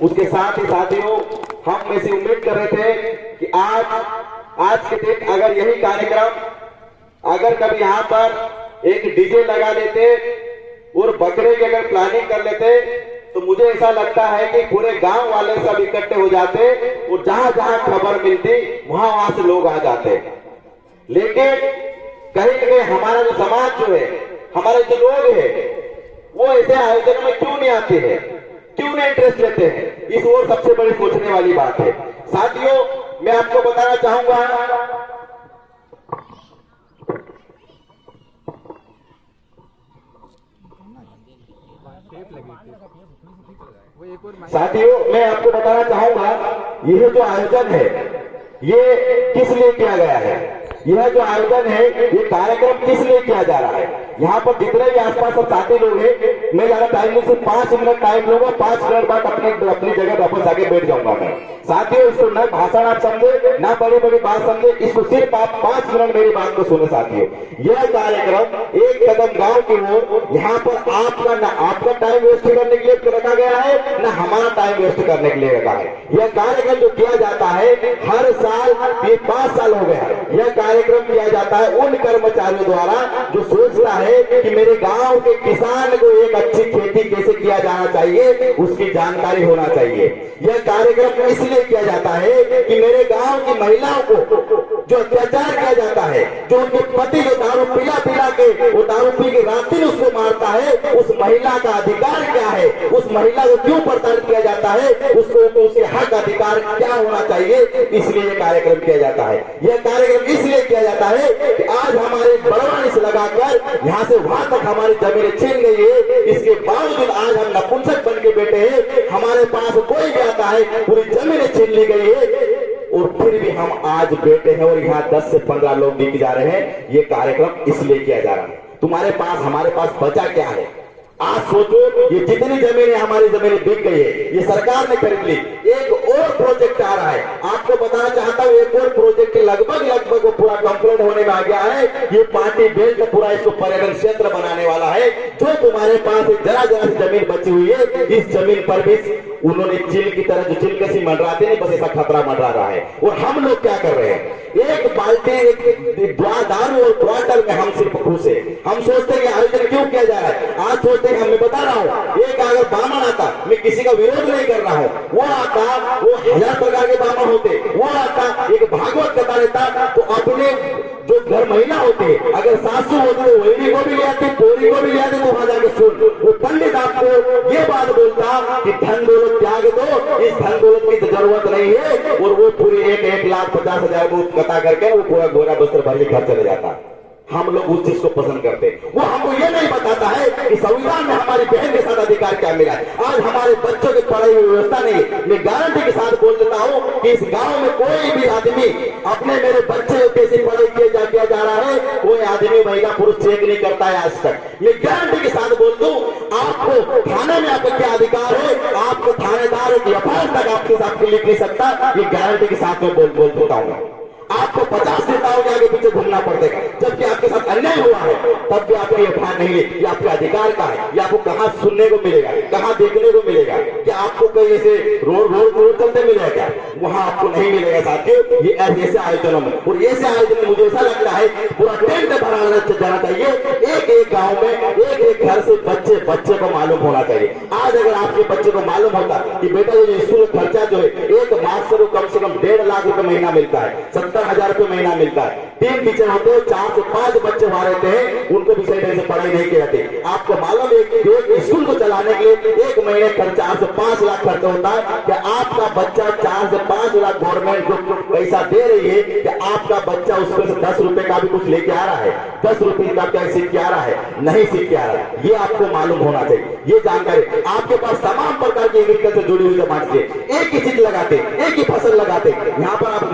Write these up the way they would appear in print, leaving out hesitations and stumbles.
उसके साथ ही साथियों हम में से उम्मीद कर रहे थे कि आज के दिन अगर यही कार्यक्रम अगर कभी यहाँ पर एक डीजे लगा देते और बकरे की अगर प्लानिंग कर लेते तो मुझे ऐसा लगता है कि पूरे गांव वाले सब इकट्ठे हो जाते और जहां जहां खबर मिलती वहां से लोग आ जाते। लेकिन कहीं न कहीं हमारा जो समाज जो है, हमारे जो लोग हैं, वो ऐसे आयोजनों में क्यों नहीं आते हैं, क्यों नहीं इंटरेस्ट लेते हैं, इस ओर सबसे बड़ी सोचने वाली बात है। साथियों, मैं आपको बताना चाहूंगा यह जो आयोजन है ये किस लिए किया गया है, यह जो आयोजन है ये कार्यक्रम किस लिए किया जा रहा है। यहाँ पर जितने भी आसपास सब साथी लोग हैं, मैं ज्यादा टाइम नहीं, सिर्फ 5 मिनट टाइम लूंगा, 5 मिनट बाद अपनी जगह वापस आके बैठ जाऊंगा मैं। साथियों, इसको न भाषण आप समझे, ना बड़ी बड़ी बात समझे, इसको सिर्फ आप 5 मिनट मेरी बात को सुने। साथियों, यह कार्यक्रम एक कदम गांव की ओर, यहाँ पर आपका टाइम वेस्ट करने के लिए रखा गया है, ना हमारा टाइम वेस्ट करने के लिए रखा है। यह कार्यक्रम जो किया जाता है हर साल, ये 5 साल हो गया, यह कार्यक्रम किया जाता है उन कर्मचारियों द्वारा जो सोचता है कि मेरे गांव के किसान को एक अच्छी खेती कैसे किया जाना चाहिए उसकी जानकारी होना चाहिए। यह कार्यक्रम इसलिए किया जाता है कि मेरे गांव की महिलाओं को जो अत्याचार किया जाता है, जो उनके पति जो दारू पिला के वो दारू पी के रात दिन उसको मारता है, उस महिला का अधिकार क्या है, उस महिला को क्यों प्रताड़ित किया जाता है, उसको उसके हक अधिकार क्या होना चाहिए, इसलिए यह कार्यक्रम किया जाता है। यह कार्यक्रम इसलिए किया जाता है कि आज हमारे बड़वानी से लगाकर यहाँ से वहां तक हमारी जमीनें छीन गई है, इसके बावजूद आज हम नपुंसक बन के बैठे हैं, हमारे पास कोई भी आता है पूरी जमीनें छीन ली गई है और फिर भी हम आज बैठे हैं और यहाँ 10 से 15 लोग बिक जा रहे हैं। ये कार्यक्रम इसलिए किया जा रहा है। तुम्हारे पास हमारे पास बचा क्या है? आज सोचो, ये जितनी जमीनें हमारी जमीनें बिक गई है ये सरकार ने खरीद ली, एक और प्रोजेक्ट आ रहा है। आपको बताना चाहता हूँ, एक और प्रोजेक्ट लगभग पूरा कंप्लीट होने में आ गया है। ये पार्टी बेल्ट पूरा इसको पर्यटन क्षेत्र बनाने वाला है। जो तुम्हारे पास जरा सी जमीन बची हुई है, इस जमीन पर भी उन्होंने चील की तरह जो चिलकसी मंडराते नहीं, बस ऐसा खतरा मंडरा रहा है। और हम लोग क्या कर रहे हैं, एक बाल्टी एक दारू और क्वार्टर में हम सिर्फ खुश है। हम सोचते हैं कि आयोजन क्यों किया जा रहा है। आज सोचते हैं, मैं बता रहा हूँ, एक अगर बामन आता, मैं किसी का विरोध नहीं कर रहा हूँ, वो आता, वो 1000 प्रकार के बामन होते, वो आता एक भागवत कथा लेता तो अपने जो घर महिला होते, अगर सासू होती तो वही को भी ले आती, पोरी को भी ले आती, तो वहां जाके सुन, वो पंडित आपको ये बात बोलता कि धन दौलत त्याग दो, इस धन दौलत की जरूरत नहीं है, और वो पूरी 1,50,000 को कथा करके वो पूरा गोरा वस्त्र भर के घर चले जाता। हम लोग उस चीज को पसंद करते, वो हमको ये नहीं बताता है कि संविधान में हमारी बहन के साथ अधिकार क्या मिला है। आज हमारे बच्चों की पढ़ाई की व्यवस्था नहीं है। मैं गारंटी के साथ बोल देता हूँ कि इस गांव में कोई भी आदमी अपने मेरे बच्चे को कैसी पढ़ाई किया जा रहा है, कोई आदमी महिला पुरुष चेक नहीं करता है आज तक। मैं गारंटी के साथ बोल दूं, आपको थाने में आपका क्या अधिकार है, आपको थानेदार की एफआईआर तक आपके साथ लिख नहीं सकता। ये गारंटी के साथ में बोल देता हूँ। आपको 50 नेताओं के आगे पीछे घूमना पड़ेगा, जबकि आपके साथ अन्याय हुआ है तब भी आपको एफआईआर नहीं है। ये आपके अधिकार का है। ये आपको कहाँ सुनने को मिलेगा, कहाँ देखने को मिलेगा? क्या आपको कहीं ऐसे रोड चलते मिलेगा क्या? वहां आपको नहीं मिलेगा साथियों। ये ऐसे आयोजनों में, और ऐसे आयोजन में मुझे ऐसा लगता है पूरा टेंट भरा जाना चाहिए। एक गाँव में एक घर से बच्चे को मालूम होना चाहिए। आज अगर आपके बच्चे को मालूम होता कि बेटा ये स्कूल खर्चा जो है, एक मास्टर को कम से कम 1.5 लाख रुपए महीना मिलता है, 70,000 रुपए महीना मिलता है, 3 टीचर होते हैं, 4 से 5 बच्चे वहां रहते हैं, उनको भी सही ढंग से पढ़ाई नहीं की जाती। आपको मालूम है एक स्कूल को चलाने के लिए एक महीने का 4 से 5 लाख खर्च होता है। क्या आपका बच्चा 4 से 5 लाख गवर्नमेंट जो पैसा दे रही है, क्या आपका बच्चा उसमें से 10 रुपए का भी कुछ लेके आ रहा है? 10 रुपए का क्या सीख के आ रहा है? नहीं सीख के आ रहा है। ये आपको मालूम होना चाहिए। ये जानकारी आपके पास तमाम प्रकार की एग्रीकल्चर जुड़ी हुई समाज के एक ही चीज लगाते, एक ही फसल लगाते। यहाँ पर आप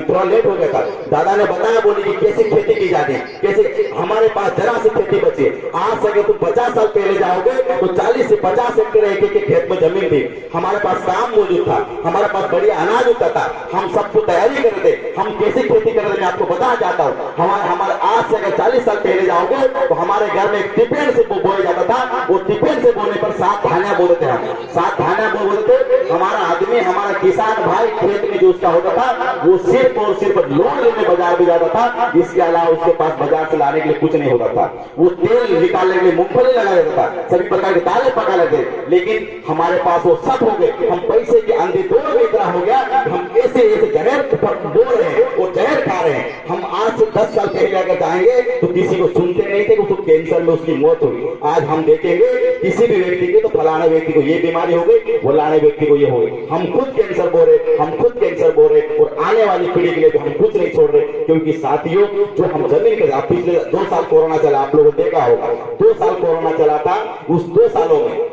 थोड़ा लेट हो गया था, दादा ने बताया, बोली कि कैसे खेती की जाती है, कैसे हमारे पास जरा सी खेती बची है। आज से अगर तुम 50 साल पहले जाओगे तो 40 से 50 हेक्टेयर एक खेत में जमीन थी। हमारे पास काम मौजूद था, हमारे पास बढ़िया अनाज होता था, हम सबको तैयारी करते। हम कैसे खेती करते मैं आपको बताना चाहता हूँ। हमारे आज से अगर 40 साल पहले जाओगे तो हमारे घर में टिफिन से बोया जाता था। वो टिफिन से बोने पर 7 धानियां बोलते थे, हम 7 धानियां बोलते थे। हमारा आदमी, हमारा किसान भाई खेत में जो उसका होता था वो सिर्फ और सिर्फ लोन लेने बाजार में जाता था। इसके अलावा उसके पास बाजार से लाने के लिए कुछ नहीं होता था। वो तेल निकालने के लिए मूंगफली लगा देता था, सभी प्रकार के दालें पका लेते। लेकिन हमारे पास वो सब हो गए, हम पैसे के अंधे दौड़ में इतना हो गया, हम ऐसे ऐसे जहर बोल रहे हैं, वो जहर खा रहे हैं। हम आज से 10 साल पहले अगर जाएंगे तो किसी को सुनते नहीं थे, उसको कैंसर में उसकी मौत हुई। आज हम देखेंगे किसी भी व्यक्ति के तो फलाने व्यक्ति को ये बीमारी हो गई, फलाने व्यक्ति को ये हो गई। हम खुद कैंसर बोल रहे, हम खुद कैंसर बोल रहे, और आने वाली पीढ़ी के लिए तो हम कुछ नहीं छोड़ रहे। क्योंकि साथियों, जो हम जमीन के पिछले 2 साल कोरोना चला, आप लोगों ने देखा होगा, 2 साल कोरोना चला था। उस 2 सालों में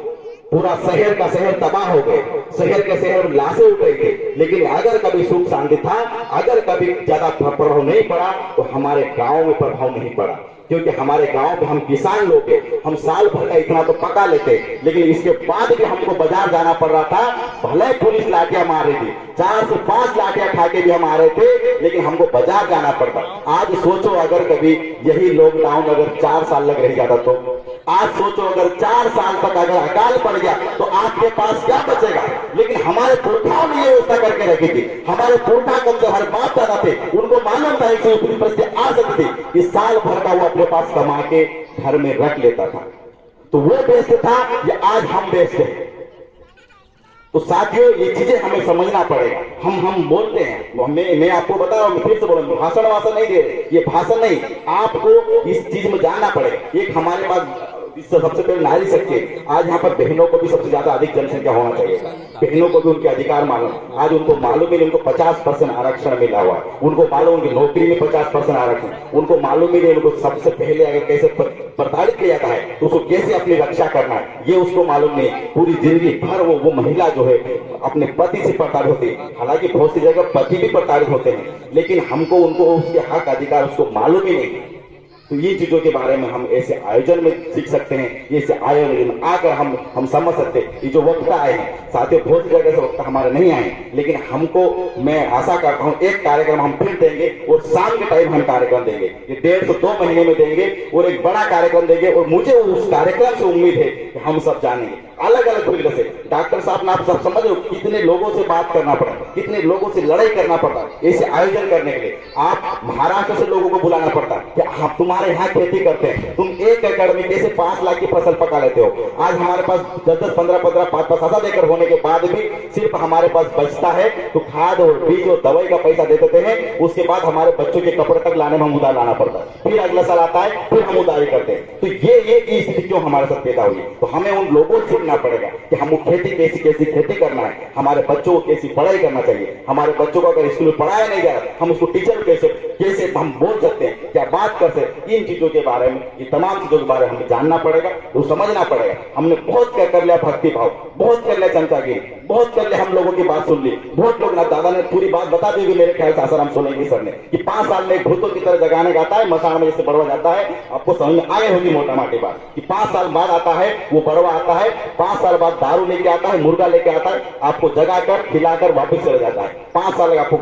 पूरा शहर का शहर तबाह हो गए, शहर के शहर में लाशें उठ रही थी। लेकिन अगर कभी सुख शांति था, अगर कभी ज्यादा प्रभाव नहीं पड़ा तो हमारे गांव में प्रभाव नहीं पड़ा। क्योंकि हमारे गांव में हम किसान लोग हैं, हम साल भर का इतना तो पका लेते, लेकिन इसके बाद भी हमको बाजार जाना पड़ रहा था। भले पुलिस लाठियां मार रही थी, 4 से 5 लाठियां खा के भी हम आ रहे थे, लेकिन हमको बाजार जाना पड़ता। आज सोचो अगर कभी यही लॉकडाउन अगर 4 साल लग रह जाता तो, आज सोचो अगर 4 साल तक अगर अकाल पड़ गया तो आपके पास क्या बचेगा। लेकिन हमारे पुरखाओं ने ये व्यवस्था करके रखी थी। हमारे पुरखा को जो हर बात दादा थे, उनको मालूम था कि ऊपरी परिस्थिति आ सकती थी। इस साल भर का वो अपने पास कमा के घर में रख लेता था। तो वो बेस्ट था, ये आज हम बेस्ट हैं। तो साथियों, ये चीजें हमें समझना पड़ेगा। हम बोलते हैं, मैं आपको बता रहा हूं, फिर से बोल, भाषण वाषण नहीं दे रहे, ये भाषण नहीं, आपको इस चीज में जानना पड़ेगा। एक हमारे पास सबसे पहले नारी शक्ति, आज यहाँ पर बहनों को भी सबसे ज्यादा अधिक जनसंख्या होना चाहिए। बहनों को भी उनके अधिकार मालूम, आज उनको मालूम ही नहीं, उनको 50% आरक्षण मिला हुआ है। उनको मालूम उनकी नौकरी में 50% आरक्षण, उनको मालूम ही नहीं उनको सबसे पहले अगर कैसे प्रताड़ित किया जाता है तो उसको कैसे अपनी रक्षा करना है, ये उसको मालूम नहीं। पूरी जिंदगी भर वो महिला जो है अपने पति से प्रताड़ित होती है। हालांकि बहुत सी जगह पति भी प्रताड़ित होते हैं, लेकिन हमको उनको उसके हक अधिकार उसको मालूम ही नहीं। तो ये चीजों के बारे में हम ऐसे आयोजन में सीख सकते हैं, ये ऐसे आयोजन में आकर हम समझ सकते हैं। ये जो वक्ता आए हैं साथियों, बहुत सी जगह से वक्ता हमारे नहीं आए, लेकिन हमको, मैं आशा करता हूँ एक कार्यक्रम हम फिर देंगे, और शाम के टाइम हम कार्यक्रम देंगे। ये 1.5 से 2 महीने में देंगे, और एक बड़ा कार्यक्रम देंगे। और मुझे उस कार्यक्रम से उम्मीद है कि हम सब जानेंगे अलग अलग फील्ड से। डॉक्टर साहब ने आप सब समझ लो कितने लोगों से बात करना पड़ा, कितने लोगों से लड़ाई करना पड़ता ऐसे आयोजन करने के लिए। आप महाराष्ट्र से लोगों को बुलाना पड़ता कि आप तुम्हारे यहाँ खेती करते हैं, तुम 1 एकड़ में कैसे 5 लाख की फसल पका लेते हो। आज हमारे पास 10-10, 15-15, 5-5, 7 एकड़ होने के बाद भी सिर्फ हमारे पास बचता है तो खाद और बीज और दवाई का पैसा दे देते हैं। उसके बाद हमारे बच्चों के कपड़े तक लाने में हम उधार लाना पड़ता है, फिर अगला साल आता है, फिर हम उधारी करते हैं। तो ये स्थिति क्यों हमारे साथ पैदा हुई। तो हमें उन लोगों से पड़ेगा कि हमको खेती कैसी खेती करना है, हमारे बच्चों को कैसी पढ़ाई करना चाहिए। हमारे बच्चों को अगर स्कूल में पढ़ाया नहीं जा रहा, हम उसको टीचर कैसे हम बोल सकते हैं, क्या बात कर सकते हैं। इन चीजों के बारे में, ये तमाम चीजों के बारे में हमें जानना पड़ेगा, तो समझना पड़ेगा। हमने बहुत कर लिया भक्ति भाव, बहुत कर लिया चमचागिरी, बहुत कर लिया हम लोगों की बात सुन ली। बहुत लोग ना, दादा ने पूरी बात बता दी मेरे ख्याल से आसाराम सोलंकी सर ने, कि 5 साल में भूतों की तरह जगाने का आता है, मसान में जैसे बड़वा जाता है। आपको समझ में आगे होगी मोटा माटी बात कि 5 साल बाद आता है वो बड़वा आता है, 5 साल बाद दारू लेके आता है, मुर्गा लेके आता है, आपको जगाकर खिलाकर वापस चले जाता है। 5 साल आपको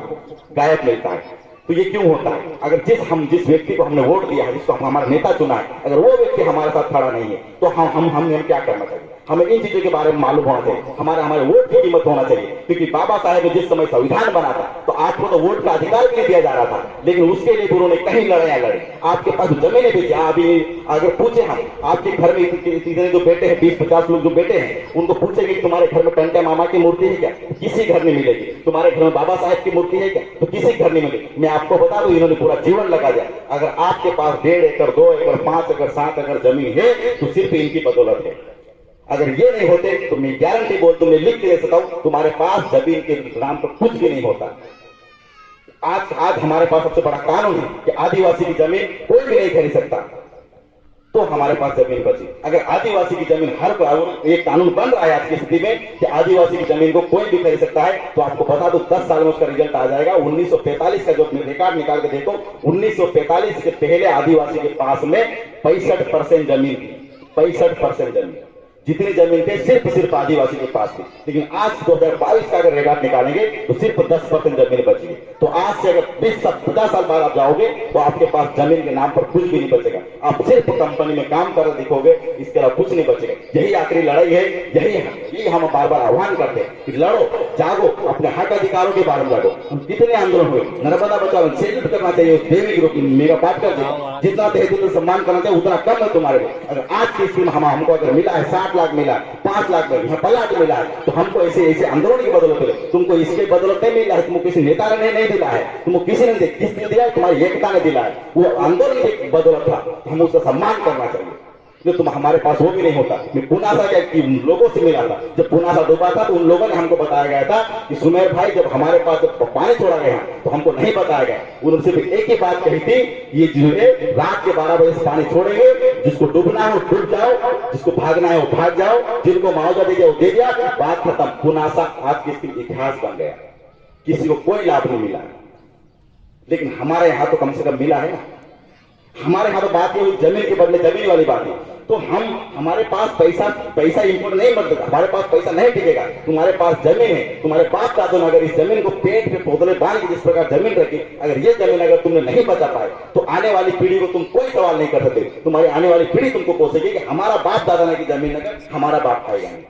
गायब मिलता है। तो ये क्यों होता है। अगर जिस व्यक्ति को हमने वोट दिया है, जिसको हम हमारा नेता चुना है, अगर वो व्यक्ति हमारे साथ खड़ा नहीं है तो हम क्या करना चाहिए। हमें इन चीजों के बारे में मालूम होना चाहिए, हमारे वोट की कीमत होना चाहिए। क्योंकि बाबा साहेब ने जिस समय संविधान बना था तो आपको तो वोट का अधिकार भी दिया जा रहा था, लेकिन उसके लिए उन्होंने कहीं लड़ाइयां लड़ी। आपके पास जमीनें भी थी। अभी अगर पूछे हम, आपके घर में इतने जो बेटे हैं, 20-50 लोग जो बेटे हैं, उनको पूछेंगे कि तुम्हारे घर में टंटे मामा की मूर्ति है क्या, किसी घर नहीं मिलेगी। तुम्हारे घर में बाबा साहेब की मूर्ति है क्या, तो किसी घर नहीं मिलेगी। मैं आपको बता दूं, इन्होंने पूरा जीवन लगा दिया। अगर आपके पास 1.5 एकड़, 2 एकड़, 5 एकड़, 7 एकड़ जमीन है तो सिर्फ इनकी बदौलत है। अगर ये नहीं होते तो मैं गारंटी बोल दूं, मैं लिख के दे सकता हूं, तुम्हारे पास जमीन के नाम पर कुछ भी नहीं होता। आज हमारे पास सबसे बड़ा कानून है कि आदिवासी की जमीन कोई भी नहीं खरीद सकता, तो हमारे पास जमीन बची। अगर आदिवासी की जमीन एक कानून बन रहा है आज की स्थिति में कि आदिवासी की जमीन को कोई भी खरीद सकता है, तो आपको बता दो 10 साल में उसका रिजल्ट आ जाएगा। 1945 का जो रिकॉर्ड निकाल के देखो, 1945 से पहले आदिवासी के पास में 65% जमीन थी, 65% जमीन। जितनी जमीन थे सिर्फ आदिवासी के पास थी। लेकिन आज 2022 का अगर रिकॉर्ड निकालेंगे तो सिर्फ 10% जमीन बची है। तो आज से अगर 50 साल बाद आप जाओगे तो आपके पास जमीन के नाम पर कुछ भी नहीं बचेगा। आप सिर्फ कंपनी में काम कर दिखोगे, इसके अलावा कुछ नहीं बचेगा। यही आखिरी लड़ाई है, यही हम बार बार आह्वान करते हैं कि लड़ो, जागो, अपने हक अधिकारों के बारे में लड़ो। हम कितने आंदोलन हुए, नर्मदा बचाओ सैल्यूट करना चाहिए उस देवी ग्रुप की मेगा पाठ कर दे, जितना तहसील सम्मान करना चाहिए उतना कम है तुम्हारे लिए। अगर आज की स्कीम हमको अगर मिला है 60 लाख मिला, 5 लाख मिला, प्लाट मिला है, तो हमको ऐसे आंदोलन की बदौलत है। तुमको इसके बदौलत नहीं मिला है, तुमको किसी नेता ने नहीं दिला है, तुमको किसी ने दिया है, तुम्हारी एकता ने दिला है। वो आंदोलन की बदौलत था, हम उसका सम्मान करना चाहिए। जो तुम हमारे पास वो भी नहीं होता। मैं पुनासा के लोगों से मिला था, जब पुनासा डूबा था तो उन लोगों ने हमको बताया गया था कि सुमेर भाई जब हमारे पास जब पानी छोड़ा गया तो हमको नहीं बताया गया। उन्होंने सिर्फ एक ही बात कही थी, ये जो है रात के 12 बजे से पानी छोड़ेंगे, जिसको डूबना हो डूब जाओ, जिसको भागना है वो भाग जाओ, जिनको मुआवजा दे दिया वो दे दिया, बात खत्म। पुनासा आज के इतिहास बन गया, किसी को कोई लाभ नहीं मिला। लेकिन हमारे यहाँ तो कम से कम मिला है ना। हमारे यहाँ तो बात ये जमीन के बदले जमीन वाली बात है। तो हमारे पास पैसा इंपोर्ट नहीं बदलेगा, हमारे पास पैसा नहीं टिकेगा। तुम्हारे पास जमीन है, तुम्हारे बाप दादों ने अगर इस जमीन को पेट पे पोदले बांध के जिस प्रकार जमीन रखी, अगर ये जमीन अगर तुमने नहीं बचा पाए तो आने वाली पीढ़ी को तुम कोई सवाल नहीं कर सकते। तुम्हारी आने वाली पीढ़ी तुमको पूछेगी कि हमारा बाप दादा ने की जमीन अगर हमारा बाप खाएगा नहीं,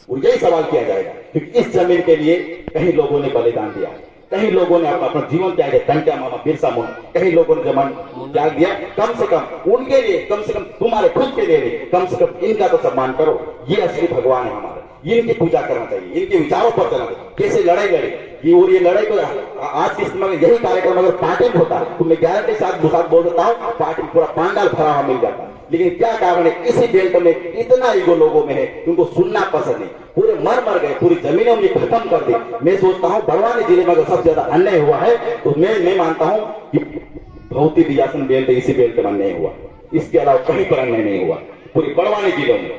वो यही सवाल किया जाएगा। क्योंकि इस जमीन के लिए कहीं लोगों ने बलिदान दिया, कहीं लोगों ने अपना जीवन त्याग दिया, टंट्या मामा बिरसा मुंडा, कहीं लोगों ने जमान त्याग दिया। कम से कम उनके लिए, कम से कम तुम्हारे खुद के लिए नहीं, कम से कम इनका तो सम्मान करो। ये असली भगवान है हमारे, इनकी पूजा करना चाहिए, इनके विचारों पर चलना चाहिए। कैसे लड़ाई लड़ी और ये लड़ाई को आज के समय में यही कार्यक्रम अगर पार्टी में होता तो मैं गारंटी साथ बोल देता हूँ, पार्टी पूरा पांडाल भरा हुआ मिल जाता। लेकिन क्या कारण है, इसी बेल्ट में इतना ईगो लोगों में है, उनको सुनना पसंद नहीं। पूरे मर गए, पूरी जमीनें उनकी खत्म कर दी। मैं सोचता हूँ बड़वानी जिले में अगर सबसे ज्यादा अन्याय हुआ है तो मैं मानता हूँ कि भौती दियासन बेल्ट इसी बेल्ट में अन्याय हुआ, इसके अलावा कहीं पर अन्याय नहीं हुआ पूरी बड़वानी जिलों में।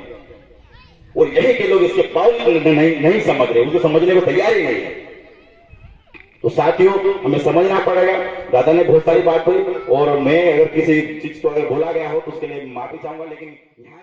और यही के लोग इसके बावजूद नहीं समझ रहे, उनको समझने को तैयार ही नहीं है। तो साथियों हमें समझना पड़ेगा। दादा ने बहुत सारी बात कही और मैं अगर किसी चीज को अगर भूला गया हो तो उसके लिए माफी चाहूंगा। लेकिन यहाँ